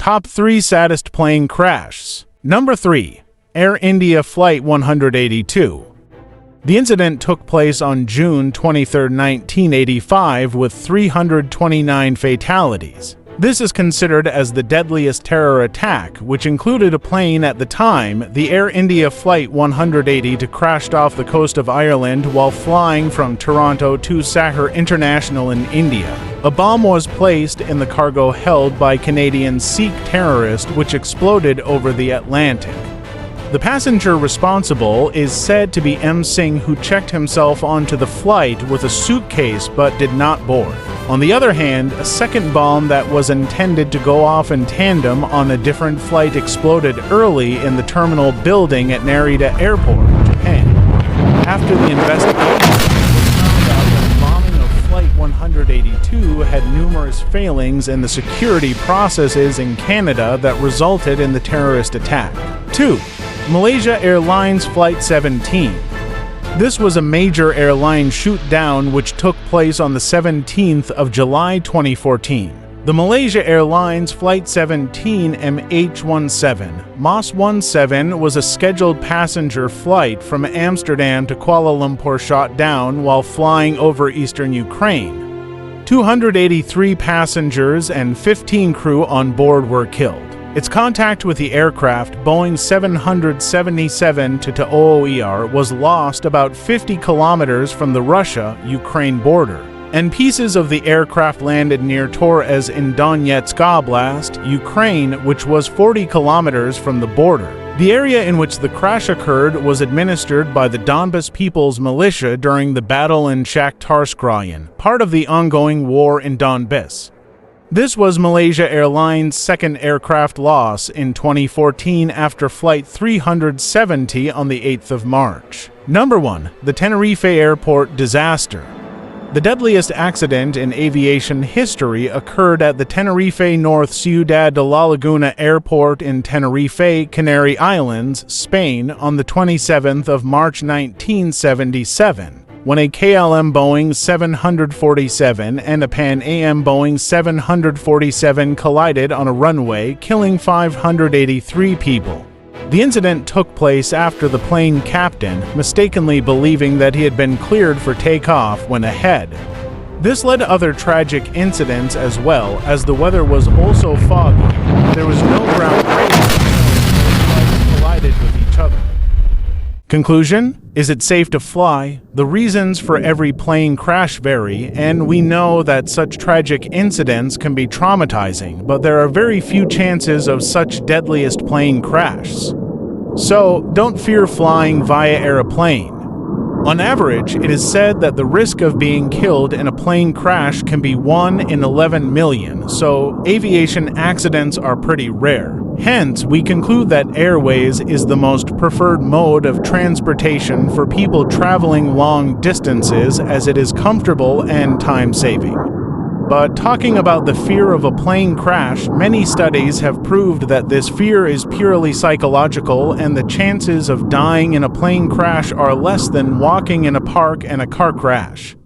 Top 3 saddest plane crashes. Number 3. Air India Flight 182. The incident took place on June 23, 1985, with 329 fatalities. This is considered as the deadliest terror attack, which included a plane at the time, the Air India Flight 180, crashed off the coast of Ireland while flying from Toronto to Shakhtarsk International in India. A bomb was placed in the cargo held by Canadian Sikh terrorists, which exploded over the Atlantic. The passenger responsible is said to be M. Singh, who checked himself onto the flight with a suitcase but did not board. On the other hand, a second bomb that was intended to go off in tandem on a different flight exploded early in the terminal building at Narita Airport, Japan. After the investigation, it was found out that the bombing of Flight 182 had numerous failings in the security processes in Canada that resulted in the terrorist attack. 2. Malaysia Airlines Flight 17. This was a major airline shootdown which took place on the 17th of July 2014. The Malaysia Airlines Flight 17 MH17 MOS-17 was a scheduled passenger flight from Amsterdam to Kuala Lumpur shot down while flying over eastern Ukraine. 283 passengers and 15 crew on board were killed. Its contact with the aircraft, Boeing 777-200ER, was lost about 50 kilometers from the Russia-Ukraine border, and pieces of the aircraft landed near Torez in Donetsk Oblast, Ukraine, which was 40 kilometers from the border. The area in which the crash occurred was administered by the Donbass People's Militia during the battle in Shakhtarsk Raion, part of the ongoing war in Donbass. This was Malaysia Airlines' second aircraft loss in 2014 after Flight 370 on the 8th of March. Number 1. The Tenerife Airport disaster. The deadliest accident in aviation history occurred at the Tenerife North Ciudad de la Laguna Airport in Tenerife, Canary Islands, Spain, on the 27th of March 1977. When a KLM Boeing 747 and a Pan Am Boeing 747 collided on a runway, killing 583 people. The incident took place after the plane captain, mistakenly believing that he had been cleared for takeoff, went ahead. This led to other tragic incidents as well, as the weather was also foggy. There was no ground radio, and collided with each other. Conclusion? Is it safe to fly? The reasons for every plane crash vary, and we know that such tragic incidents can be traumatizing, but there are very few chances of such deadliest plane crashes. So, don't fear flying via aeroplane. On average, it is said that the risk of being killed in a plane crash can be 1 in 11 million, so aviation accidents are pretty rare. Hence, we conclude that airways is the most preferred mode of transportation for people traveling long distances, as it is comfortable and time-saving. But talking about the fear of a plane crash, many studies have proved that this fear is purely psychological, and the chances of dying in a plane crash are less than walking in a park and a car crash.